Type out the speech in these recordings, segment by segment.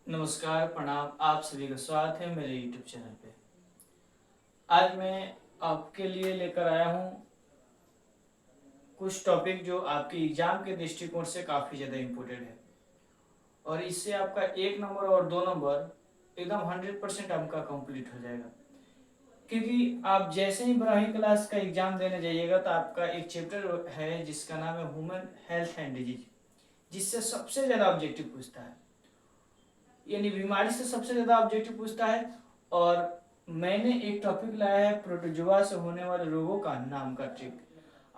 नमस्कार, प्रणाम। आप सभी का स्वागत है मेरे YouTube चैनल पे। आज मैं आपके लिए लेकर आया हूँ कुछ टॉपिक जो आपके एग्जाम के दृष्टिकोण से काफ़ी ज़्यादा इम्पोर्टेंट है और इससे आपका 1 नंबर और 2 नंबर एकदम 100% आपका कंप्लीट हो जाएगा। क्योंकि आप जैसे ही 12वीं क्लास का एग्जाम देने जाइएगा तो आपका एक चैप्टर है जिसका नाम है ह्यूमन हेल्थ एंड डिजीज, जिससे सबसे ज़्यादा ऑब्जेक्टिव पूछता है, यानी बीमारी से सबसे ज्यादा ऑब्जेक्टिव पूछता है। और मैंने एक टॉपिक लाया है प्रोटोजोआ से होने वाले रोगों का नाम का ट्रिक।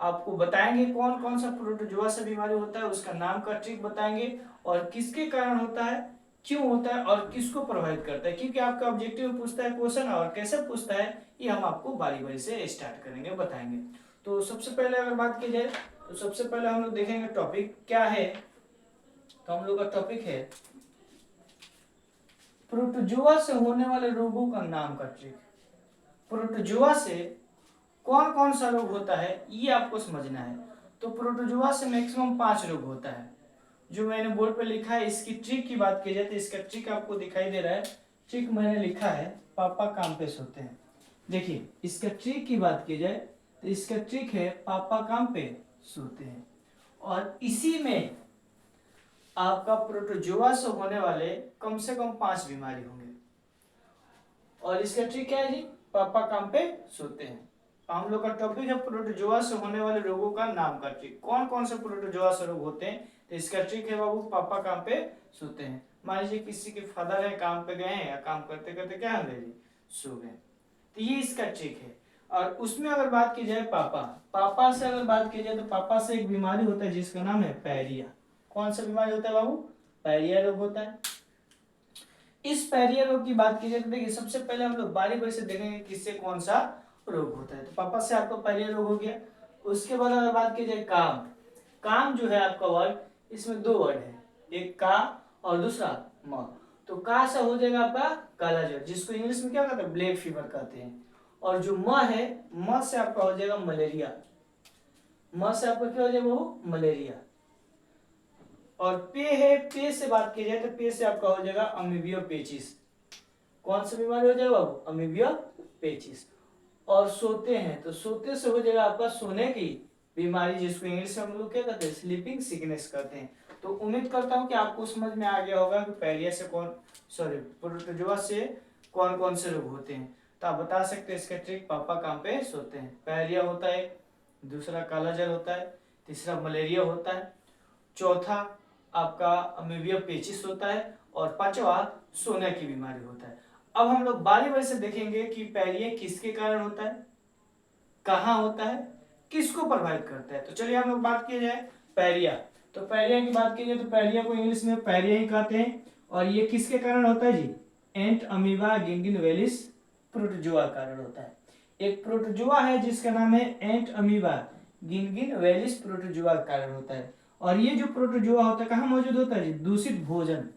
आपको बताएंगे कौन कौन सा प्रोटोजोआ से बीमारी होता है, उसका नाम का ट्रिक बताएंगे और किसके कारण होता है, क्यों होता है और किसको प्रभावित करता है। क्योंकि आपका ऑब्जेक्टिव पूछता है क्वेश्चन और कैसे पूछता है ये हम आपको बारी बारी से स्टार्ट करेंगे, बताएंगे। तो सबसे पहले अगर बात की जाए तो सबसे पहले हम लोग देखेंगे टॉपिक क्या है। तो हम लोग का टॉपिक है प्रोटोजोआ से होने वाले रोगों का नाम का ट्रिक। प्रोटोजोआ से कौन कौन सा रोग होता है ये आपको समझना है। तो प्रोटोजोआ से मैक्सिमम 5 रोग होता है जो मैंने बोर्ड पे लिखा है। इसकी ट्रिक की बात की जाए तो इसका ट्रिक आपको दिखाई दे रहा है। ट्रिक मैंने लिखा है पापा काम पे सोते हैं। देखिए इसका ट्रिक की बात की जाए तो इसका ट्रिक है पापा काम पे सोते हैं और इसी में आपका प्रोटोजोआ से होने वाले कम से कम 5 बीमारी होंगे। और इसका ट्रिक क्या है जी, पापा काम पे सोते हैं। हम लोग का टॉपिक है प्रोटोजोआ से होने वाले रोगों का नाम का ट्रिक। कौन कौन से प्रोटोजोआ से रोग होते हैं तो इसका ट्रिक है बाबू, पापा काम पे सोते हैं। मान लीजिए किसी के फादर है, काम पे गए हैं या काम करते करते क्या हो गए जी, सो गए। तो ये इसका ट्रिक है। और उसमें अगर बात की जाए पापा पापा से अगर बात की जाए तो पापा से एक बीमारी होता है जिसका नाम है पैरिया। कौन सा बीमारी होता है बाबू, पैरिया रोग होता है। इस पैरिया रोग की बात की जाए तो देखिए सबसे पहले हम लोग बारी बारी से देखेंगे किससे कौन सा रोग होता है। तो पापा से आपको पैरिया रोग हो गया। उसके बाद अगर बात की जाए काम, काम जो है आपका वर्ड, इसमें 2 वर्ड है, एक का और दूसरा म। तो का से हो जाएगा आपका काला ज्वर, जिसको इंग्लिश में क्या कहते हैं, ब्लैक फीवर कहते हैं। और जो म है, म से आपका हो जाएगा मलेरिया। म से आपका क्या हो जाएगा वो, मलेरिया। और पे है, पे से बात की जाए तो पे से आपका हो जाएगा अमीबियो पेचिस। कौन सा बीमारी हो जाएगा बाबू, अमीबियो पेचिस। और सोते हैं तो सोते से हो जाएगा आपका सोने की बीमारी, जिसको इंग्लिश में हम लोग क्या कहते हैं, स्लीपिंग सिकनेस कहते हैं। तो उम्मीद करता हूं कि आपको समझ में आ गया होगा कि पैरिया से कौन, सॉरी, प्रोटोजोआ से कौन कौन से रोग होते हैं। तो आप बता सकते हैं इसका ट्रिक, पापा काम पे सोते हैं, पैरिया होता है, दूसरा काला जल होता है, तीसरा मलेरिया होता है, चौथा आपका अमीबिया पेचिस होता है और पांचवा सोने की बीमारी होता है। अब हम लोग बारी बारी से देखेंगे कि पैरिया किसके कारण होता है, कहाँ होता है, किसको प्रभावित करता है। तो चलिए हम लोग बात किया जाए पैरिया। तो पैरिया की बात की जाए तो पैरिया को इंग्लिश में पैरिया ही कहते हैं। और ये किसके कारण होता है जी, एंट अमीबा गिंगिनवेलिस प्रोटोजोआ कारण होता है। एक प्रोटोजोआ है जिसका नाम है एंट अमीबा गिंगिनवेलिस प्रोटोजोआ कारण होता है। और ये जो प्रोटोजोआ होता है कहाँ मौजूद होता है जी, दूषित भोजन,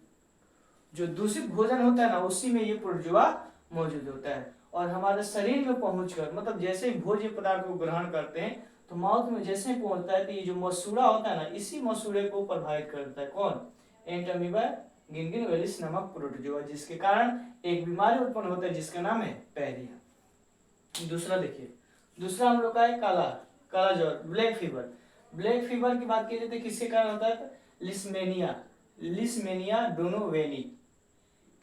जो दूषित भोजन होता है ना उसी में ये प्रोटोजोआ मौजूद होता है। और हमारे शरीर में पहुंचकर, मतलब जैसे ही भोज्य पदार्थ को ग्रहण करते हैं तो माउथ में जैसे ही पहुंचता है तो ये जो मसूड़ा होता है ना, इसी मसूड़े को प्रभावित करता है। कौन, एंटमीबा गिंगिनवेलिस नामक प्रोटोजोआ, जिसके कारण एक बीमारी उत्पन्न होता है जिसका नाम है पैरिया। दूसरा देखिए, दूसरा हम लोग का है काला, काला ज्वर, ब्लैक फीवर। ब्लैक फीवर की बात की जाए तो किसके कारण होता है, लिस्मेनिया, लिस्मेनिया डोनोवेली।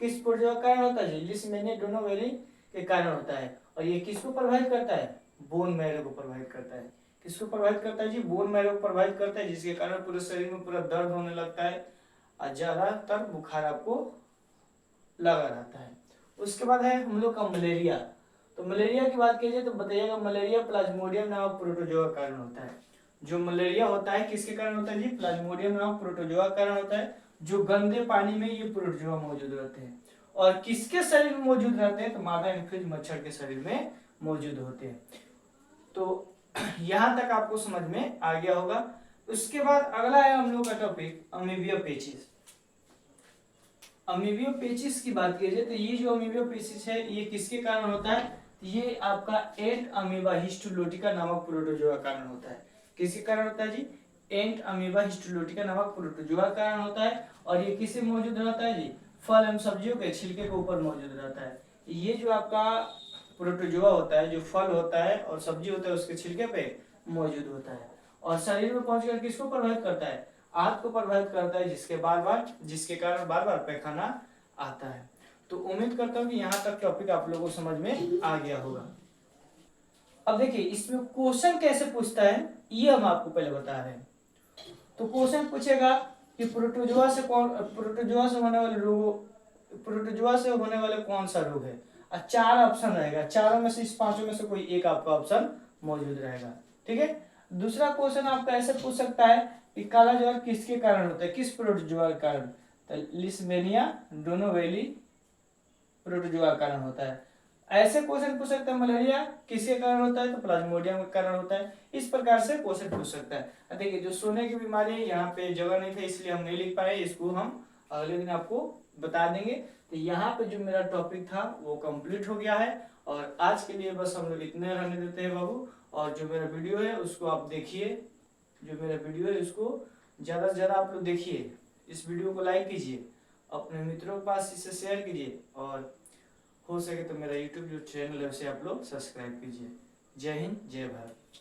किस प्रोटोजोआ का कारण होता है, लिस्मेनिया डोनोवेली के कारण होता है। और ये किसको प्रभावित करता है, बोन मैरो को प्रभावित करता है। किसको प्रभावित करता है जी, बोन मैरो को प्रभावित करता है, जिसके कारण पूरे शरीर में पूरा दर्द होने लगता है और ज्यादातर बुखार आपको लगा रहता है। उसके बाद है हम लोग का मलेरिया। तो मलेरिया की बात की जाए तो बताइएगा, मलेरिया प्लाज्मोडियम नामक प्रोटोजोआ कारण होता है। जो मलेरिया होता है किसके कारण होता है जी, प्लाज्मोडियम नामक प्रोटोजोआ कारण होता है। जो गंदे पानी में ये प्रोटोजोआ मौजूद रहते हैं। और किसके शरीर में मौजूद रहते हैं, तो मादा इन्फ्लुएंजा मच्छर के शरीर में मौजूद होते हैं। तो यहाँ तक आपको समझ में आ गया होगा। उसके बाद अगला है हम लोग का टॉपिक अमीबिया पेचिस। अमीबियो पेचिस की बात की जाए तो ये जो अमीबियो पेचिस है ये किसके कारण होता है, ये आपका एंट अमीबा हिस्टोलोटिका नामक प्रोटोजोआ कारण होता है। किसके कारण होता है जी, एंट अमीबा हिस्टोलोटिका नामक प्रोटोजोआ कारण होता है। और ये किससे मौजूद रहता है जी, फल एवं सब्जियों के छिलके के ऊपर मौजूद रहता है। ये जो आपका प्रोटोजोआ होता है, जो फल होता है और सब्जी होता है उसके छिलके पे मौजूद होता है, और शरीर में पहुंचकर किसको प्रभावित करता है? आंत को प्रभावित करता है, जिसके कारण बार बार पैखाना आता है। तो उम्मीद करता हूँ कि यहाँ तक टॉपिक आप लोगों को समझ में आ गया होगा। अब देखिए इसमें क्वेश्चन कैसे पूछता है ये हम आपको पहले बता रहे हैं। तो क्वेश्चन पूछेगा कि प्रोटोजोआ से होने वाले कौन सा रोग है, और 4 ऑप्शन रहेगा, चारों में से इस 5 में से कोई एक आपका ऑप्शन मौजूद रहेगा। ठीक है। दूसरा क्वेश्चन आपका ऐसे पूछ सकता है कि काला ज्वर किसके कारण होता है, किस प्रोटोजोआ के कारण? तो लिस्मेनिया डोनोवेली प्रोटोजोआ के कारण होता है। ऐसे क्वेश्चन पूछ सकता है मलेरिया किसके कारण होता है, तो प्लाज्मोडियम के कारण होता है। इस प्रकार से क्वेश्चन पूछ सकता है। देखिए जो सोने की बीमारी है यहाँ पे जगह नहीं था इसलिए हम नहीं लिख पाए, इसको हम अगले दिन आपको बता देंगे। तो यहाँ पे जो मेरा टॉपिक था वो कंप्लीट हो गया है, और आज के लिए बस हम लोग इतने रहने देते हैं बाबू। और जो मेरा वीडियो है उसको आप देखिए, जो मेरा वीडियो है उसको ज़्यादा से ज़्यादा आप लोग देखिए, इस वीडियो को लाइक कीजिए, अपने मित्रों के पास इसे शेयर कीजिए, और हो सके तो मेरा यूट्यूब जो चैनल है उसे आप लोग सब्सक्राइब कीजिए। जय हिंद, जय भारत।